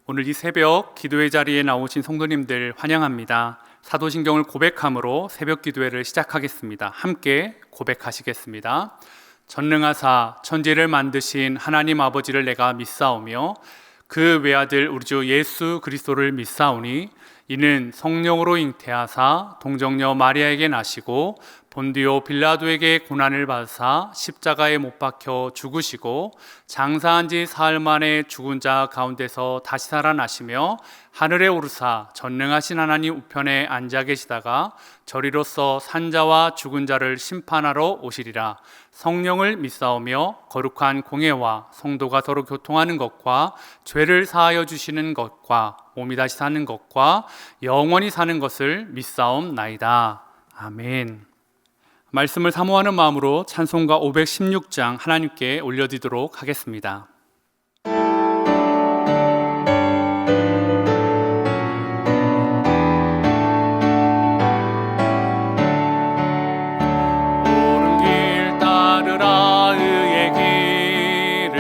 오늘 이 새벽 기도의 자리에 나오신 성도님들 환영합니다. 사도신경을 고백함으로 새벽 기도회를 시작하겠습니다. 함께 고백하시겠습니다. 전능하사 천지를 만드신 하나님 아버지를 내가 믿사오며 그 외아들 우리 주 예수 그리스도를 믿사오니 이는 성령으로 잉태하사 동정녀 마리아에게 나시고 본디오 빌라도에게 고난을 받으사 십자가에 못 박혀 죽으시고 장사한 지 사흘 만에 죽은 자 가운데서 다시 살아나시며 하늘에 오르사 전능하신 하나님 우편에 앉아 계시다가 저리로서 산자와 죽은 자를 심판하러 오시리라. 성령을 믿사오며 거룩한 공예와 성도가 서로 교통하는 것과 죄를 사하여 주시는 것과 몸이 다시 사는 것과 영원히 사는 것을 믿사옵나이다. 아멘. 말씀을 사모하는 마음으로 찬송가 516장 하나님께 올려드리도록 하겠습니다. 옳은 길 따르라 의의 길을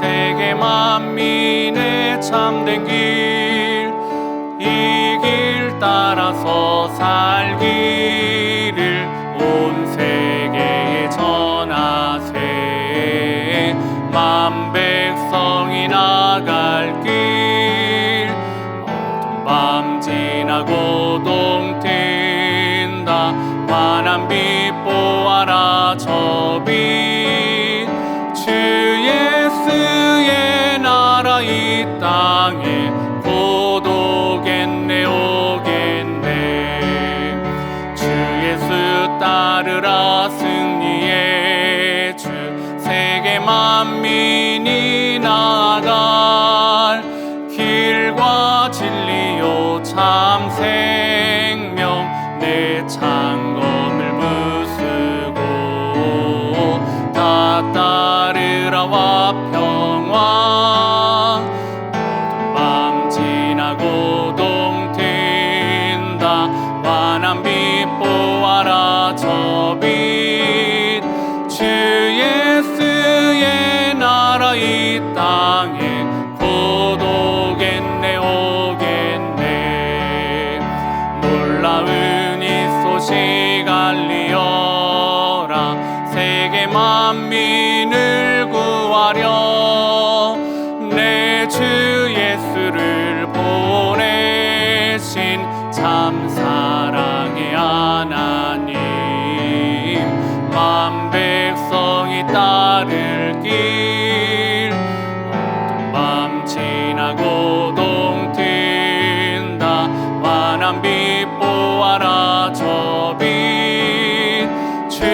세계 만민의 참된 길 이 길 따라서 살기를 온 세계에 전하세 만 백성이 나갈 길 어두운 밤 지나고 동튄다 환한 빛 보아라 저 빛 주 예수의 나라 이 땅에 곧 오겠네 오겠네 주 예수 따르라 승리의 주 세계 만민이 나아갈 길과 진리요 참 생명 내 창검을 부수고 다 따르라 화평왕 어두운 밤 지나고 동튄다 환한 빛 보아라 저 빛 주 예수의 나라 이 땅에 곧 오겠네 오겠네 놀라운 이 소식 알리어라 세계 만민을 구하려 내 주 예수를 보내신 참 사랑의 하나님 만 백성이 따를 길 어두운 밤 지나고 동튄다 환한 빛 보아라 저 빛 주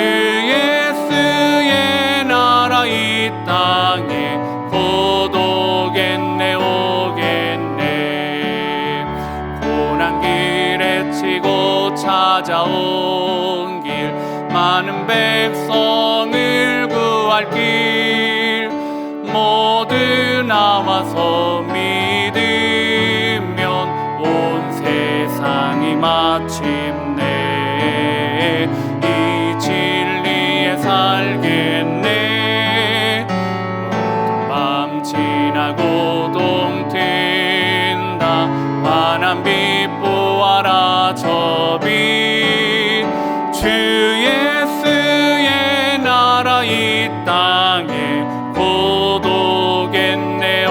예수의 나라 이 땅에 곧 오겠네 오겠네 고난 길에 치고 찾아온 길 많은 백성을 구할 길 모두 나와서 믿으면 온 세상이 마침내 이 진리에 살겠네 어두운 밤 지나고 동튄다 환한 빛 보아라 저 빛 주 예수의 나라 이 땅에 곧 오겠네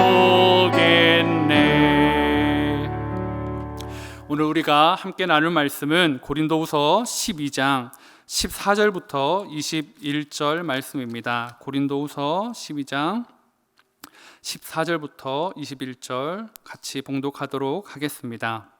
오겠네. 오늘 우리가 함께 나눌 말씀은 고린도후서 12장 14절부터 21절 말씀입니다. 고린도후서 12장 14절부터 21절 같이 봉독하도록 하겠습니다.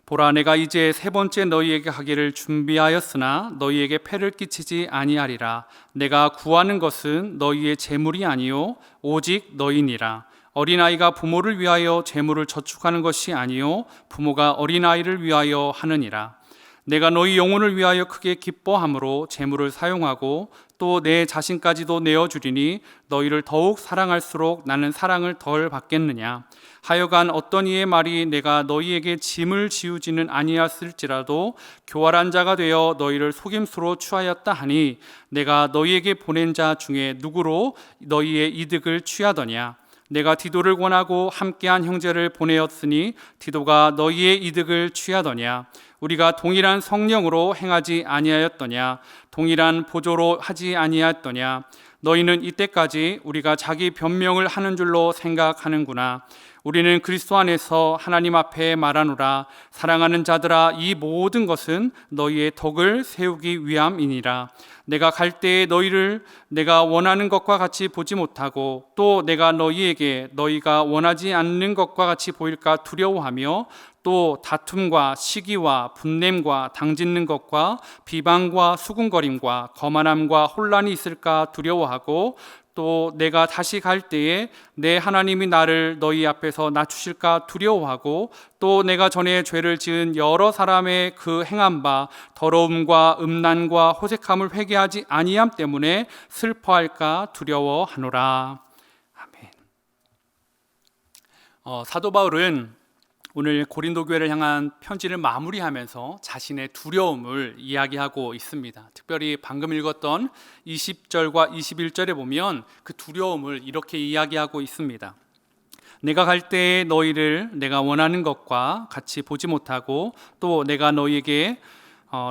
보라 내가 이제 세 번째 너희에게 하기를 준비하였으나 너희에게 폐를 끼치지 아니하리라. 내가 구하는 것은 너희의 재물이 아니요 오직 너희니라. 어린아이가 부모를 위하여 재물을 저축하는 것이 아니요 부모가 어린아이를 위하여 하느니라. 내가 너희 영혼을 위하여 크게 기뻐함으로 재물을 사용하고 또 내 자신까지도 내어주리니 너희를 더욱 사랑할수록 나는 사랑을 덜 받겠느냐. 하여간 어떤 이의 말이 내가 너희에게 짐을 지우지는 아니하였을지라도 교활한 자가 되어 너희를 속임수로 취하였다 하니 내가 너희에게 보낸 자 중에 누구로 너희의 이득을 취하더냐. 내가 디도를 권하고 함께한 형제를 보내었으니 디도가 너희의 이득을 취하더냐? 우리가 동일한 성령으로 행하지 아니하였더냐? 동일한 보조로 하지 아니하였더냐? 너희는 이때까지 우리가 자기 변명을 하는 줄로 생각하는구나. 우리는 그리스도 안에서 하나님 앞에 말하노라. 사랑하는 자들아, 이 모든 것은 너희의 덕을 세우기 위함이니라. 내가 갈 때에 너희를 내가 원하는 것과 같이 보지 못하고 또 내가 너희에게 너희가 원하지 않는 것과 같이 보일까 두려워하며 또 다툼과 시기와 분냄과 당짓는 것과 비방과 수군거림과 거만함과 혼란이 있을까 두려워하고 또 내가 다시 갈 때에 내 하나님이 나를 너희 앞에서 낮추실까 두려워하고 또 내가 전에 죄를 지은 여러 사람의 그 행한 바 더러움과 음란과 호색함을 회개하지 아니함 때문에 슬퍼할까 두려워하노라. 아멘. 사도 바울은 오늘 고린도 교회를 향한 편지를 마무리하면서 자신의 두려움을 이야기하고 있습니다. 특별히 방금 읽었던 20절과 21절에 보면 그 두려움을 이렇게 이야기하고 있습니다. 내가 갈 때에 너희를 내가 원하는 것과 같이 보지 못하고 또 내가 너희에게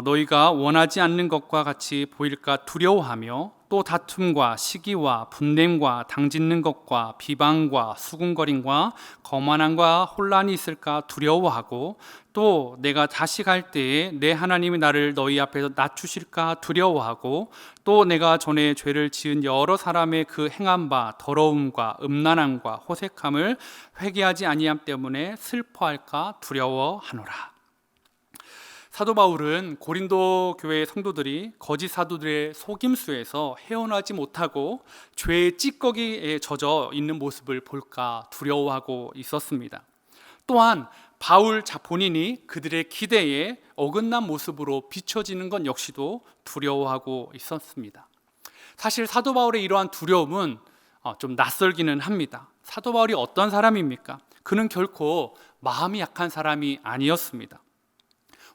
너희가 원하지 않는 것과 같이 보일까 두려워하며 또 다툼과 시기와 분냄과 당짓는 것과 비방과 수군거림과 거만함과 혼란이 있을까 두려워하고 또 내가 다시 갈 때에 내 하나님이 나를 너희 앞에서 낮추실까 두려워하고 또 내가 전에 죄를 지은 여러 사람의 그 행한 바 더러움과 음란함과 호색함을 회개하지 아니함 때문에 슬퍼할까 두려워하노라. 사도 바울은 고린도 교회의 성도들이 거짓 사도들의 속임수에서 헤어나지 못하고 죄의 찌꺼기에 젖어 있는 모습을 볼까 두려워하고 있었습니다. 또한 바울 본인이 그들의 기대에 어긋난 모습으로 비춰지는 것 역시도 두려워하고 있었습니다. 사실 사도 바울의 이러한 두려움은 좀 낯설기는 합니다. 사도 바울이 어떤 사람입니까? 그는 결코 마음이 약한 사람이 아니었습니다.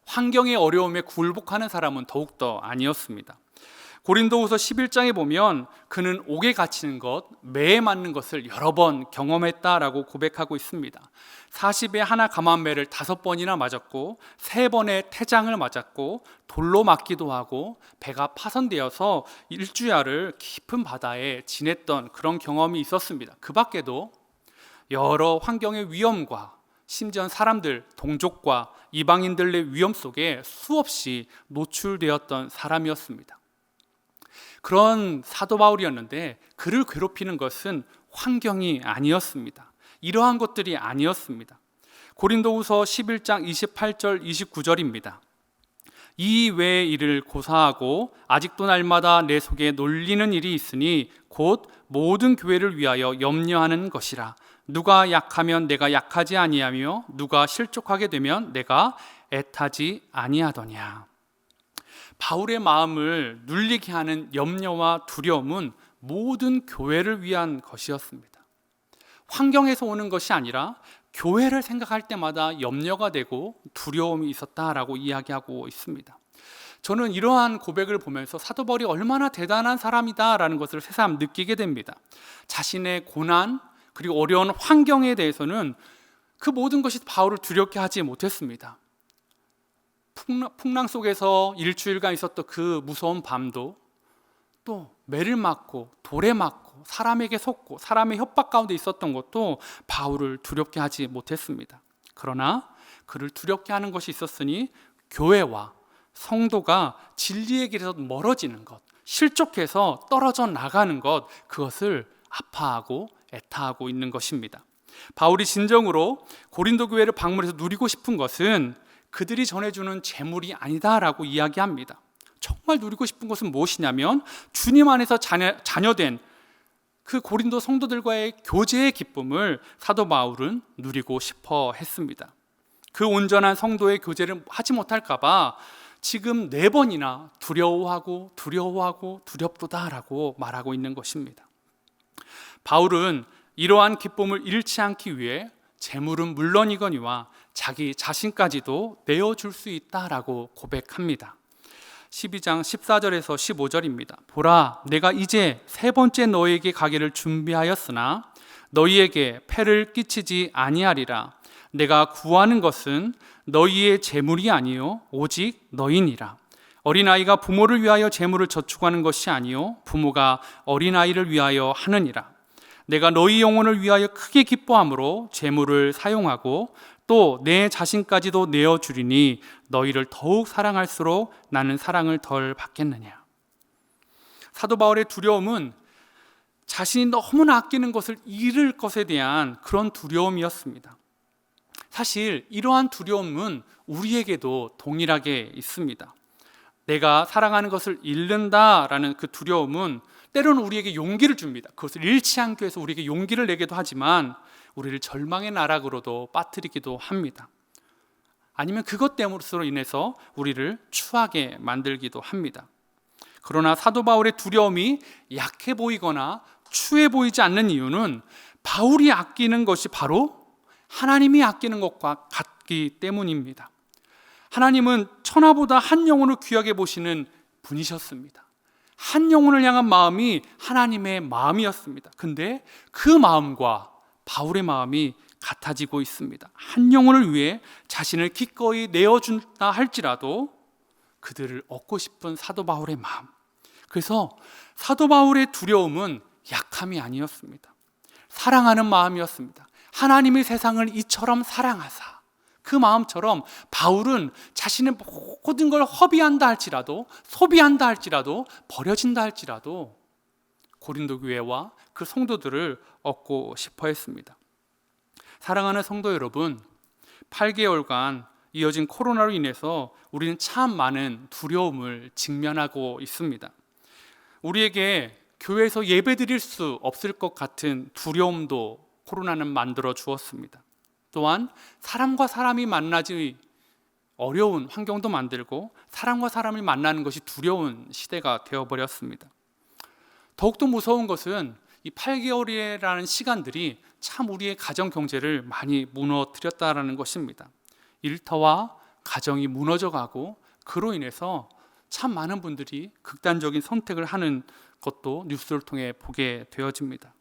환경의 어려움에 굴복하는 사람은 더욱더 아니었습니다. 고린도후서 11장에 보면 그는 옥에 갇히는 것, 매에 맞는 것을 여러 번 경험했다라고 고백하고 있습니다. 40에 하나 감한 매를 5번이나 맞았고 3번의 태장을 맞았고 돌로 맞기도 하고 배가 파손되어서 일주야를 깊은 바다에 지냈던 그런 경험이 있었습니다. 그 밖에도 여러 환경의 위험과 심지어 사람들, 동족과 이방인들의 위험 속에 수없이 노출되었던 사람이었습니다. 그런 사도 바울이었는데 그를 괴롭히는 것은 환경이 아니었습니다. 이러한 것들이 아니었습니다. 고린도후서 11장 28절 29절입니다. 이 외의 일을 고사하고 아직도 날마다 내 속에 놀리는 일이 있으니 곧 모든 교회를 위하여 염려하는 것이라. 누가 약하면 내가 약하지 아니하며 누가 실족하게 되면 내가 애타지 아니하더냐. 바울의 마음을 눌리게 하는 염려와 두려움은 모든 교회를 위한 것이었습니다. 환경에서 오는 것이 아니라 교회를 생각할 때마다 염려가 되고 두려움이 있었다라고 이야기하고 있습니다. 저는 이러한 고백을 보면서 사도 바울이 얼마나 대단한 사람이다라는 것을 새삼 느끼게 됩니다. 자신의 고난 그리고 어려운 환경에 대해서는 그 모든 것이 바울을 두렵게 하지 못했습니다. 풍랑 속에서 일주일간 있었던 그 무서운 밤도 또 매를 맞고 돌에 맞고 사람에게 속고 사람의 협박 가운데 있었던 것도 바울을 두렵게 하지 못했습니다. 그러나 그를 두렵게 하는 것이 있었으니 교회와 성도가 진리의 길에서 멀어지는 것, 실족해서 떨어져 나가는 것, 그것을 아파하고 애타하고 있는 것입니다. 바울이 진정으로 고린도 교회를 방문해서 누리고 싶은 것은 그들이 전해주는 재물이 아니다라고 이야기합니다. 정말 누리고 싶은 것은 무엇이냐면 주님 안에서 자녀된 그 고린도 성도들과의 교제의 기쁨을 사도 바울은 누리고 싶어 했습니다. 그 온전한 성도의 교제를 하지 못할까 봐 지금 4번이나 두려워하고 두렵도다라고 말하고 있는 것입니다. 바울은 이러한 기쁨을 잃지 않기 위해 재물은 물론이거니와 자기 자신까지도 내어줄 수 있다라고 고백합니다. 12장 14절에서 15절입니다. 보라, 내가 이제 3번째 너에게 가기를 준비하였으나 너희에게 폐를 끼치지 아니하리라. 내가 구하는 것은 너희의 재물이 아니요 오직 너희니라. 어린아이가 부모를 위하여 재물을 저축하는 것이 아니요 부모가 어린아이를 위하여 하느니라. 내가 너희 영혼을 위하여 크게 기뻐함으로 재물을 사용하고 또 내 자신까지도 내어주리니 너희를 더욱 사랑할수록 나는 사랑을 덜 받겠느냐. 사도 바울의 두려움은 자신이 너무나 아끼는 것을 잃을 것에 대한 그런 두려움이었습니다. 사실 이러한 두려움은 우리에게도 동일하게 있습니다. 내가 사랑하는 것을 잃는다라는 그 두려움은 때로는 우리에게 용기를 줍니다. 그것을 잃지 않기 위해서 우리에게 용기를 내기도 하지만 우리를 절망의 나락으로도 빠뜨리기도 합니다. 아니면 그것 때문으로 인해서 우리를 추하게 만들기도 합니다. 그러나 사도 바울의 두려움이 약해 보이거나 추해 보이지 않는 이유는 바울이 아끼는 것이 바로 하나님이 아끼는 것과 같기 때문입니다. 하나님은 천하보다 한 영혼을 귀하게 보시는 분이셨습니다. 한 영혼을 향한 마음이 하나님의 마음이었습니다. 근데 그 마음과 바울의 마음이 같아지고 있습니다. 한 영혼을 위해 자신을 기꺼이 내어준다 할지라도 그들을 얻고 싶은 사도 바울의 마음. 그래서 사도 바울의 두려움은 약함이 아니었습니다. 사랑하는 마음이었습니다. 하나님이 세상을 이처럼 사랑하사, 그 마음처럼 바울은 자신의 모든 걸 허비한다 할지라도, 소비한다 할지라도, 버려진다 할지라도 고린도 교회와 그 성도들을 얻고 싶어 했습니다. 사랑하는 성도 여러분, 8개월간 이어진 코로나로 인해서 우리는 참 많은 두려움을 직면하고 있습니다. 우리에게 교회에서 예배드릴 수 없을 것 같은 두려움도 코로나는 만들어 주었습니다. 또한 사람과 사람이 만나지 어려운 환경도 만들고 사람과 사람을 만나는 것이 두려운 시대가 되어버렸습니다. 더욱더 무서운 것은 이 8개월이라는 시간들이 참 우리의 가정 경제를 많이 무너뜨렸다는 것입니다. 일터와 가정이 무너져가고 그로 인해서 참 많은 분들이 극단적인 선택을 하는 것도 뉴스를 통해 보게 되어집니다.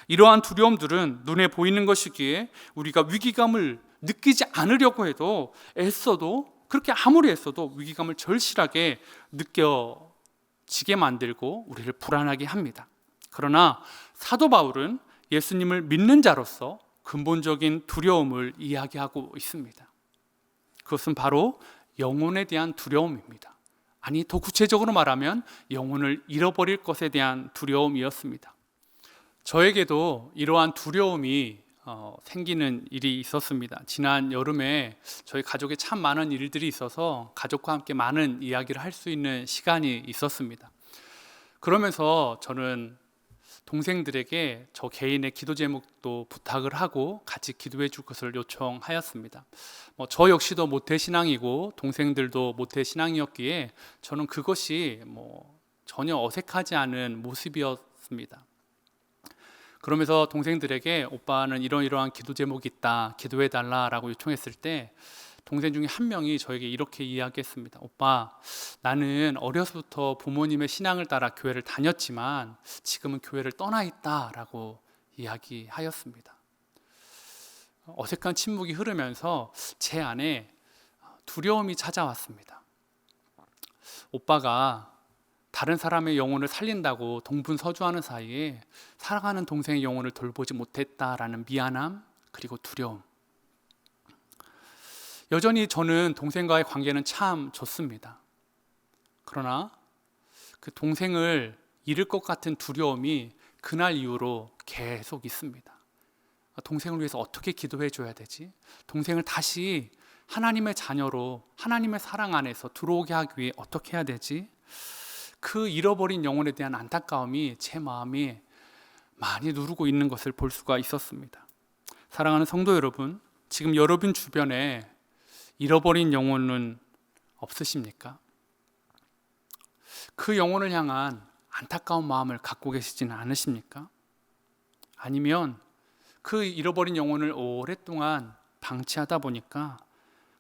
이러한 두려움들은 눈에 보이는 것이기에 우리가 위기감을 느끼지 않으려고 해도 애써도, 그렇게 아무리 애써도 위기감을 절실하게 느껴지게 만들고 우리를 불안하게 합니다. 그러나 사도 바울은 예수님을 믿는 자로서 근본적인 두려움을 이야기하고 있습니다. 그것은 바로 영혼에 대한 두려움입니다. 아니, 더 구체적으로 말하면 영혼을 잃어버릴 것에 대한 두려움이었습니다. 저에게도 이러한 두려움이 생기는 일이 있었습니다. 지난 여름에 저희 가족에 참 많은 일들이 있어서 가족과 함께 많은 이야기를 할 수 있는 시간이 있었습니다. 그러면서 저는 동생들에게 저 개인의 기도 제목도 부탁을 하고 같이 기도해 줄 것을 요청하였습니다. 저 역시도 모태신앙이고 동생들도 모태신앙이었기에 저는 그것이 전혀 어색하지 않은 모습이었습니다. 그러면서 동생들에게 오빠는 이러이러한 기도 제목이 있다, 기도해 달라라고 요청했을 때 동생 중에 한 명이 저에게 이렇게 이야기했습니다. 오빠, 나는 어려서부터 부모님의 신앙을 따라 교회를 다녔지만 지금은 교회를 떠나 있다라고 이야기하였습니다. 어색한 침묵이 흐르면서 제 안에 두려움이 찾아왔습니다. 오빠가 다른 사람의 영혼을 살린다고 동분서주하는 사이에 사랑하는 동생의 영혼을 돌보지 못했다라는 미안함, 그리고 두려움. 여전히 저는 동생과의 관계는 참 좋습니다. 그러나 그 동생을 잃을 것 같은 두려움이 그날 이후로 계속 있습니다. 동생을 위해서 어떻게 기도해 줘야 되지? 동생을 다시 하나님의 자녀로, 하나님의 사랑 안에서 들어오게 하기 위해 어떻게 해야 되지? 그 잃어버린 영혼에 대한 안타까움이 제 마음이 많이 누르고 있는 것을 볼 수가 있었습니다. 사랑하는 성도 여러분, 지금 여러분 주변에 잃어버린 영혼은 없으십니까? 그 영혼을 향한 안타까운 마음을 갖고 계시지는 않으십니까? 아니면 그 잃어버린 영혼을 오랫동안 방치하다 보니까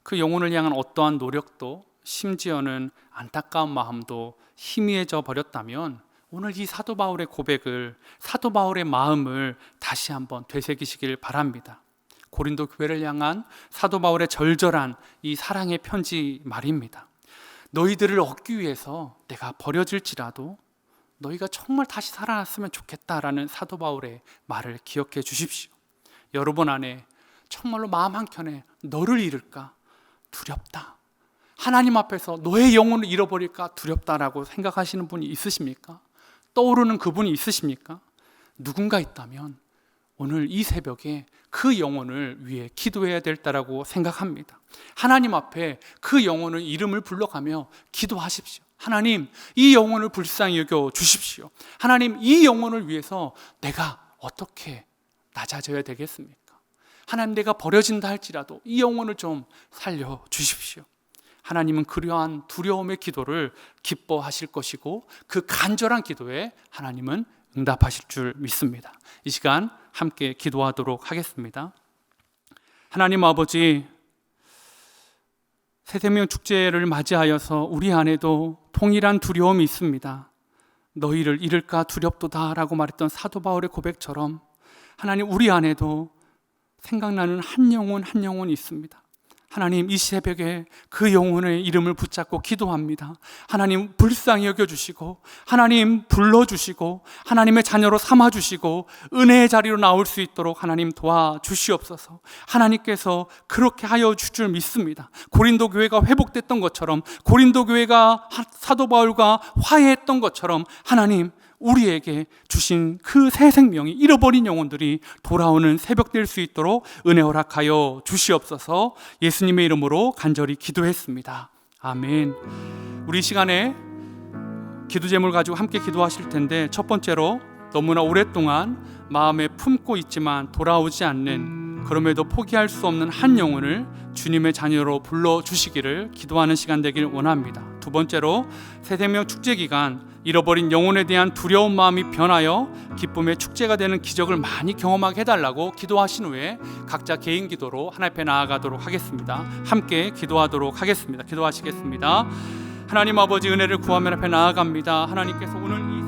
그 영혼을 향한 어떠한 노력도, 심지어는 안타까운 마음도 희미해져 버렸다면 오늘 이 사도 바울의 고백을, 사도 바울의 마음을 다시 한번 되새기시길 바랍니다. 고린도 교회를 향한 사도 바울의 절절한 이 사랑의 편지 말입니다. 너희들을 얻기 위해서 내가 버려질지라도 너희가 정말 다시 살아났으면 좋겠다라는 사도 바울의 말을 기억해 주십시오. 여러분 안에 정말로 마음 한켠에 너를 잃을까 두렵다, 하나님 앞에서 너의 영혼을 잃어버릴까 두렵다라고 생각하시는 분이 있으십니까? 떠오르는 그분이 있으십니까? 누군가 있다면 오늘 이 새벽에 그 영혼을 위해 기도해야 될 때라고 생각합니다. 하나님 앞에 그 영혼의 이름을 불러가며 기도하십시오. 하나님, 이 영혼을 불쌍히 여겨 주십시오. 하나님, 이 영혼을 위해서 내가 어떻게 낮아져야 되겠습니까? 하나님, 내가 버려진다 할지라도 이 영혼을 좀 살려 주십시오. 하나님은 그러한 두려움의 기도를 기뻐하실 것이고 그 간절한 기도에 하나님은 응답하실 줄 믿습니다. 이 시간 함께 기도하도록 하겠습니다. 하나님 아버지, 새생명 축제를 맞이하여서 우리 안에도 동일한 두려움이 있습니다. 너희를 잃을까 두렵도다 라고 말했던 사도 바울의 고백처럼 하나님, 우리 안에도 생각나는 한 영혼이 있습니다. 하나님, 이 새벽에 그 영혼의 이름을 붙잡고 기도합니다. 하나님, 불쌍히 여겨주시고 하나님 불러주시고 하나님의 자녀로 삼아주시고 은혜의 자리로 나올 수 있도록 하나님 도와주시옵소서. 하나님께서 그렇게 하여 줄 줄 믿습니다. 고린도 교회가 회복됐던 것처럼, 고린도 교회가 사도 바울과 화해했던 것처럼 하나님, 우리에게 주신 그 새 생명이 잃어버린 영혼들이 돌아오는 새벽 될 수 있도록 은혜 허락하여 주시옵소서. 예수님의 이름으로 간절히 기도했습니다. 아멘. 우리 시간에 기도 제목을 가지고 함께 기도하실 텐데, 첫 번째로 너무나 오랫동안 마음에 품고 있지만 돌아오지 않는, 그럼에도 포기할 수 없는 한 영혼을 주님의 자녀로 불러주시기를 기도하는 시간 되길 원합니다. 두 번째로 새생명 축제 기간 잃어버린 영혼에 대한 두려운 마음이 변하여 기쁨의 축제가 되는 기적을 많이 경험하게 해달라고 기도하신 후에 각자 개인 기도로 하나님 앞에 나아가도록 하겠습니다. 함께 기도하도록 하겠습니다. 기도하시겠습니다. 하나님 아버지, 은혜를 구하며 앞에 나아갑니다. 하나님께서 오늘 이